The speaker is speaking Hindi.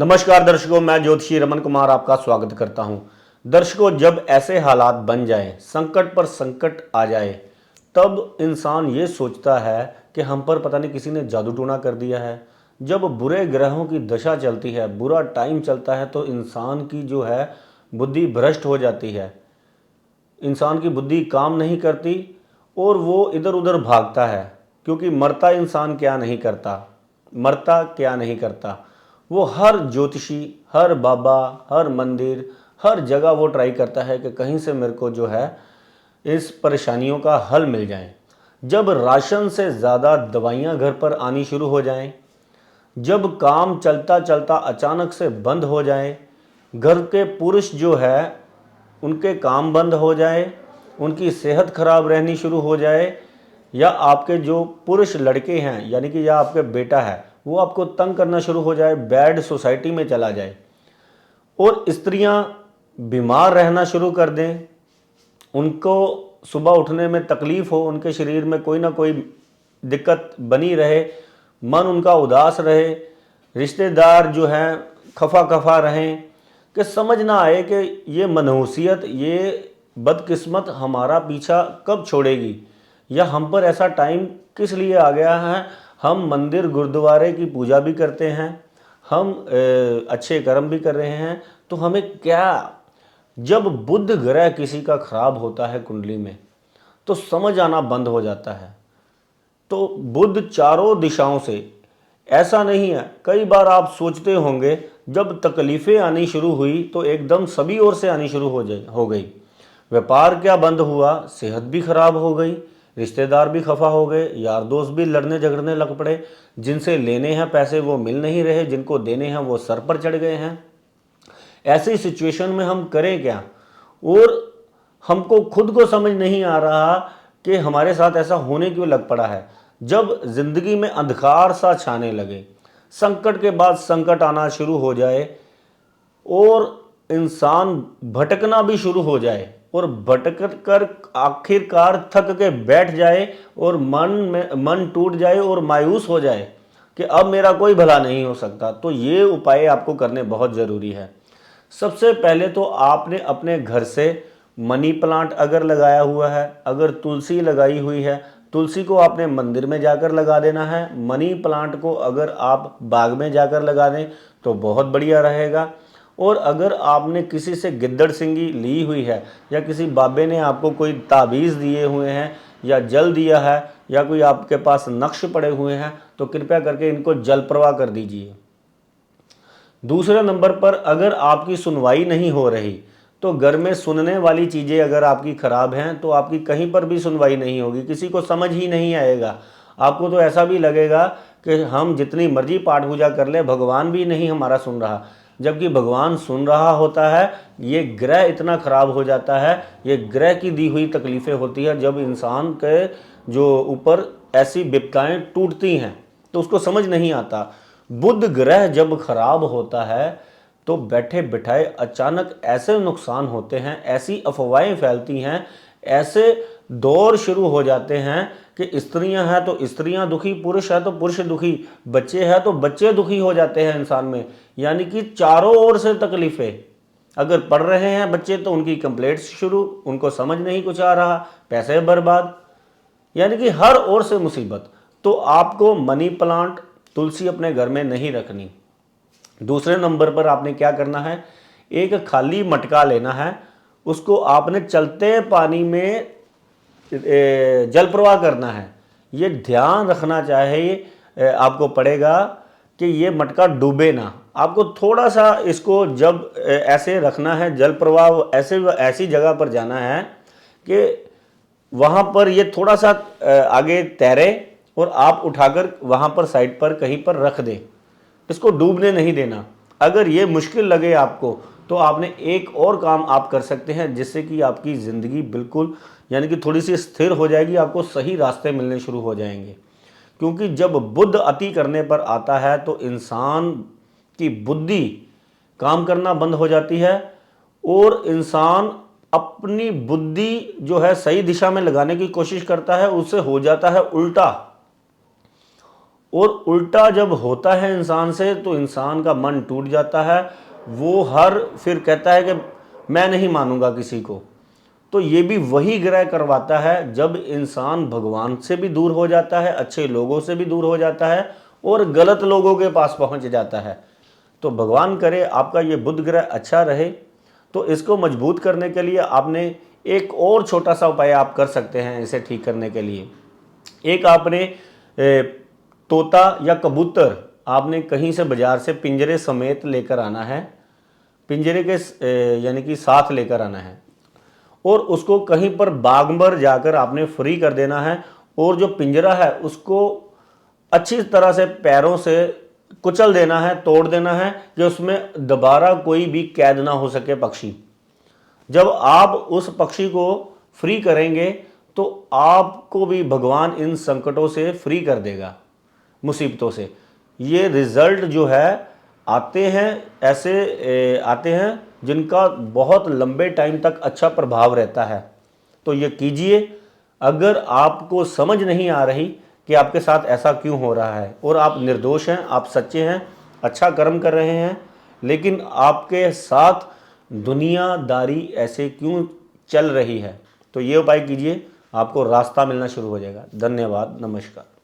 नमस्कार दर्शकों, मैं ज्योतिषी रमन कुमार आपका स्वागत करता हूं। दर्शकों, जब ऐसे हालात बन जाएं, संकट पर संकट आ जाए, तब इंसान ये सोचता है कि हम पर पता नहीं किसी ने जादू टोना कर दिया है। जब बुरे ग्रहों की दशा चलती है, बुरा टाइम चलता है, तो इंसान की जो है बुद्धि भ्रष्ट हो जाती है। इंसान की बुद्धि काम नहीं करती और वो इधर उधर भागता है, क्योंकि मरता इंसान क्या नहीं करता, मरता क्या नहीं करता। वो हर ज्योतिषी, हर बाबा, हर मंदिर, हर जगह वो ट्राई करता है कि कहीं से मेरे को जो है इस परेशानियों का हल मिल जाए। जब राशन से ज़्यादा दवाइयाँ घर पर आनी शुरू हो जाएं, जब काम चलता चलता अचानक से बंद हो जाए, घर के पुरुष जो है उनके काम बंद हो जाए, उनकी सेहत खराब रहनी शुरू हो जाए, या आपके जो पुरुष लड़के हैं यानी कि या आपके बेटा है वो आपको तंग करना शुरू हो जाए, बैड सोसाइटी में चला जाए, और स्त्रियां बीमार रहना शुरू कर दें, उनको सुबह उठने में तकलीफ हो, उनके शरीर में कोई ना कोई दिक्कत बनी रहे, मन उनका उदास रहे, रिश्तेदार जो हैं खफा खफा रहें, कि समझ ना आए कि ये मनहूसियत, ये बदकिस्मत हमारा पीछा कब छोड़ेगी, या हम पर ऐसा टाइम किस लिए आ गया है। हम मंदिर गुरुद्वारे की पूजा भी करते हैं, हम अच्छे कर्म भी कर रहे हैं, तो हमें क्या। जब बुध ग्रह किसी का खराब होता है कुंडली में, तो समझ आना बंद हो जाता है। तो बुध चारों दिशाओं से, ऐसा नहीं है, कई बार आप सोचते होंगे जब तकलीफ़ें आनी शुरू हुई तो एकदम सभी ओर से आनी शुरू हो गई। व्यापार क्या बंद हुआ, सेहत भी खराब हो गई, रिश्तेदार भी खफा हो गए, यार दोस्त भी लड़ने झगड़ने लग पड़े, जिनसे लेने हैं पैसे वो मिल नहीं रहे, जिनको देने हैं वो सर पर चढ़ गए हैं। ऐसी सिचुएशन में हम करें क्या, और हमको खुद को समझ नहीं आ रहा कि हमारे साथ ऐसा होने क्यों लग पड़ा है। जब जिंदगी में अंधकार सा छाने लगे, संकट के बाद संकट आना शुरू हो जाए, और इंसान भटकना भी शुरू हो जाए, और भटक कर आखिरकार थक के बैठ जाए, और मन टूट जाए और मायूस हो जाए कि अब मेरा कोई भला नहीं हो सकता, तो ये उपाय आपको करने बहुत ज़रूरी है। सबसे पहले तो आपने अपने घर से मनी प्लांट अगर लगाया हुआ है, अगर तुलसी लगाई हुई है, तुलसी को आपने मंदिर में जाकर लगा देना है। मनी प्लांट को अगर आप बाग में जाकर लगा दें तो बहुत बढ़िया रहेगा। और अगर आपने किसी से गिद्दड़ सिंगी ली हुई है, या किसी बाबे ने आपको कोई ताबीज़ दिए हुए हैं, या जल दिया है, या कोई आपके पास नक्श पड़े हुए हैं, तो कृपया करके इनको जल प्रवाह कर दीजिए। दूसरे नंबर पर, अगर आपकी सुनवाई नहीं हो रही, तो घर में सुनने वाली चीज़ें अगर आपकी ख़राब हैं तो आपकी कहीं पर भी सुनवाई नहीं होगी, किसी को समझ ही नहीं आएगा। आपको तो ऐसा भी लगेगा कि हम जितनी मर्जी पाठ पूजा कर ले, भगवान भी नहीं हमारा सुन रहा, जबकि भगवान सुन रहा होता है। ये ग्रह इतना ख़राब हो जाता है, ये ग्रह की दी हुई तकलीफ़ें होती हैं। जब इंसान के जो ऊपर ऐसी विपदाएँ टूटती हैं तो उसको समझ नहीं आता। बुध ग्रह जब खराब होता है तो बैठे बिठाए अचानक ऐसे नुकसान होते हैं, ऐसी अफवाहें फैलती हैं, ऐसे दौर शुरू हो जाते हैं कि स्त्रियां हैं तो स्त्रियां दुखी, पुरुष है तो पुरुष दुखी, बच्चे हैं तो बच्चे दुखी हो जाते हैं इंसान में। यानी कि चारों ओर से तकलीफें। अगर पढ़ रहे हैं बच्चे तो उनकी कंप्लेंट्स शुरू, उनको समझ नहीं कुछ आ रहा, पैसे बर्बाद, यानी कि हर ओर से मुसीबत। तो आपको मनी प्लांट, तुलसी अपने घर में नहीं रखनी। दूसरे नंबर पर आपने क्या करना है, एक खाली मटका लेना है, उसको आपने चलते पानी में जल प्रवाह करना है। ये ध्यान रखना चाहिए आपको पड़ेगा कि ये मटका डूबे ना। आपको थोड़ा सा इसको जब ऐसे रखना है, जल प्रवाह ऐसी जगह पर जाना है कि वहाँ पर ये थोड़ा सा आगे तैरे, और आप उठाकर वहाँ पर साइड पर कहीं पर रख दें, इसको डूबने नहीं देना। अगर ये मुश्किल लगे आपको तो आपने एक और काम आप कर सकते हैं, जिससे कि आपकी ज़िंदगी बिल्कुल यानी कि थोड़ी सी स्थिर हो जाएगी, आपको सही रास्ते मिलने शुरू हो जाएंगे। क्योंकि जब बुध अति करने पर आता है तो इंसान की बुद्धि काम करना बंद हो जाती है, और इंसान अपनी बुद्धि जो है सही दिशा में लगाने की कोशिश करता है, उससे हो जाता है उल्टा। और उल्टा जब होता है इंसान से तो इंसान का मन टूट जाता है, वो फिर कहता है कि मैं नहीं मानूंगा किसी को। तो ये भी वही ग्रह करवाता है जब इंसान भगवान से भी दूर हो जाता है, अच्छे लोगों से भी दूर हो जाता है और गलत लोगों के पास पहुंच जाता है। तो भगवान करे आपका ये बुध ग्रह अच्छा रहे। तो इसको मजबूत करने के लिए आपने एक और छोटा सा उपाय आप कर सकते हैं इसे ठीक करने के लिए। एक आपने तोता या कबूतर आपने कहीं से बाजार से पिंजरे समेत लेकर आना है, पिंजरे के यानी कि साथ लेकर आना है और उसको कहीं पर बाग पर जाकर आपने फ्री कर देना है। और जो पिंजरा है उसको अच्छी तरह से पैरों से कुचल देना है, तोड़ देना है कि उसमें दोबारा कोई भी कैद ना हो सके पक्षी। जब आप उस पक्षी को फ्री करेंगे तो आपको भी भगवान इन संकटों से फ्री कर देगा, मुसीबतों से। ये रिजल्ट जो है आते हैं, आते हैं जिनका बहुत लंबे टाइम तक अच्छा प्रभाव रहता है। तो ये कीजिए। अगर आपको समझ नहीं आ रही कि आपके साथ ऐसा क्यों हो रहा है और आप निर्दोष हैं, आप सच्चे हैं, अच्छा कर्म कर रहे हैं, लेकिन आपके साथ दुनियादारी ऐसे क्यों चल रही है, तो ये उपाय कीजिए, आपको रास्ता मिलना शुरू हो जाएगा। धन्यवाद, नमस्कार।